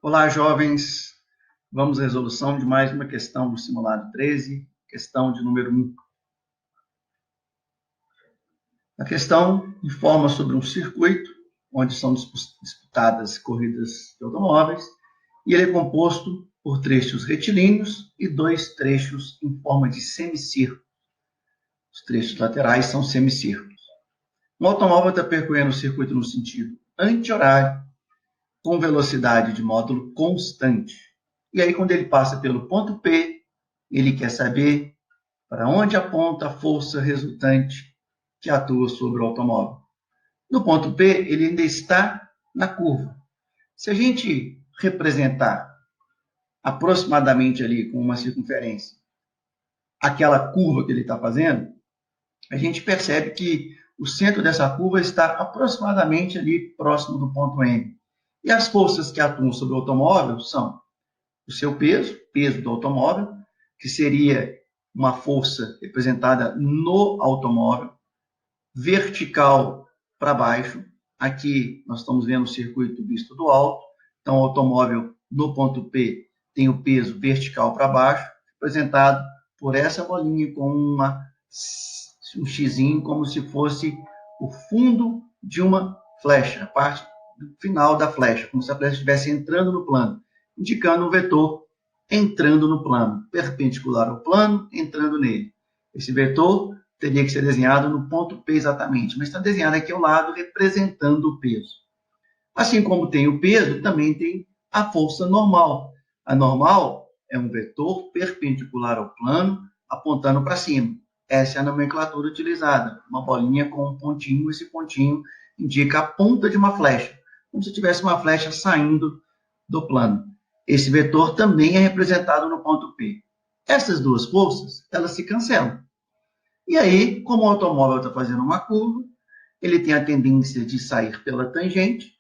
Olá, jovens. Vamos à resolução de mais uma questão do simulado 13, questão de número 1. A questão informa sobre um circuito onde são disputadas corridas de automóveis e ele é composto por trechos retilíneos e dois trechos em forma de semicírculo. Os trechos laterais são semicírculos. Um automóvel está percorrendo o circuito no sentido anti-horário, com velocidade de módulo constante. E aí, quando ele passa pelo ponto P, ele quer saber para onde aponta a força resultante que atua sobre o automóvel. No ponto P, ele ainda está na curva. Se a gente representar aproximadamente ali com uma circunferência aquela curva que ele está fazendo, a gente percebe que o centro dessa curva está aproximadamente ali próximo do ponto M. E as forças que atuam sobre o automóvel são o seu peso do automóvel, que seria uma força representada no automóvel, vertical para baixo. Aqui nós estamos vendo o circuito visto do alto. Então, o automóvel no ponto P tem o peso vertical para baixo, representado por essa bolinha com um xizinho, como se fosse o fundo de uma flecha, a parte final da flecha, como se a flecha estivesse entrando no plano, indicando um vetor entrando no plano, perpendicular ao plano, entrando nele. Esse vetor teria que ser desenhado no ponto P exatamente, mas está desenhado aqui ao lado, representando o peso. Assim como tem o peso, também tem a força normal. A normal é um vetor perpendicular ao plano, apontando para cima. Essa é a nomenclatura utilizada. Uma bolinha com um pontinho, esse pontinho indica a ponta de uma flecha, como se tivesse uma flecha saindo do plano. Esse vetor também é representado no ponto P. Essas duas forças, elas se cancelam. E aí, como o automóvel está fazendo uma curva, ele tem a tendência de sair pela tangente.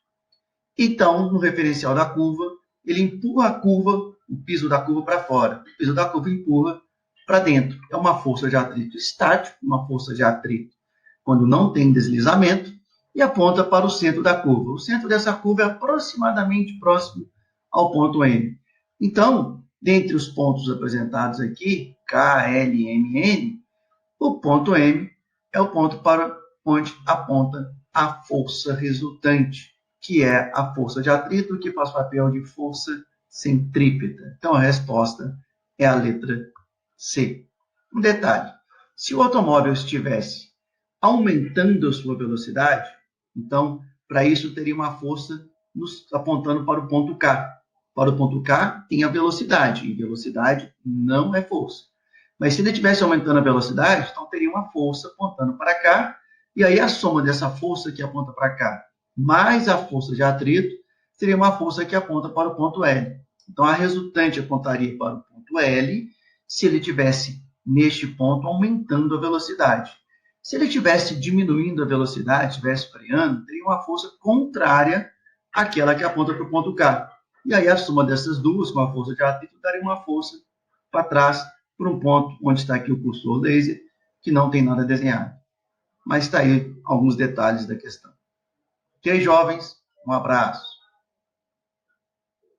Então, no referencial da curva, ele empurra a curva, o piso da curva para fora. O piso da curva empurra para dentro. É uma força de atrito estático, uma força de atrito quando não tem deslizamento, e aponta para o centro da curva. O centro dessa curva é aproximadamente próximo ao ponto M. Então, dentre os pontos apresentados aqui, K, L, M, N, o ponto M é o ponto para onde aponta a força resultante, que é a força de atrito, que faz papel de força centrípeta. Então, a resposta é a letra C. Um detalhe, se o automóvel estivesse aumentando a sua velocidade, então, para isso, teria uma força apontando para o ponto K. Para o ponto K, tem a velocidade, e velocidade não é força. Mas se ele estivesse aumentando a velocidade, então teria uma força apontando para cá, e aí a soma dessa força que aponta para cá, mais a força de atrito, seria uma força que aponta para o ponto L. Então, a resultante apontaria para o ponto L, se ele estivesse neste ponto aumentando a velocidade. Se ele estivesse diminuindo a velocidade, estivesse freando, teria uma força contrária àquela que aponta para o ponto K. E aí a soma dessas duas, com a força de atrito, daria uma força para trás, por um ponto onde está aqui o cursor laser, que não tem nada desenhado. Mas está aí alguns detalhes da questão. Ok, jovens? Um abraço.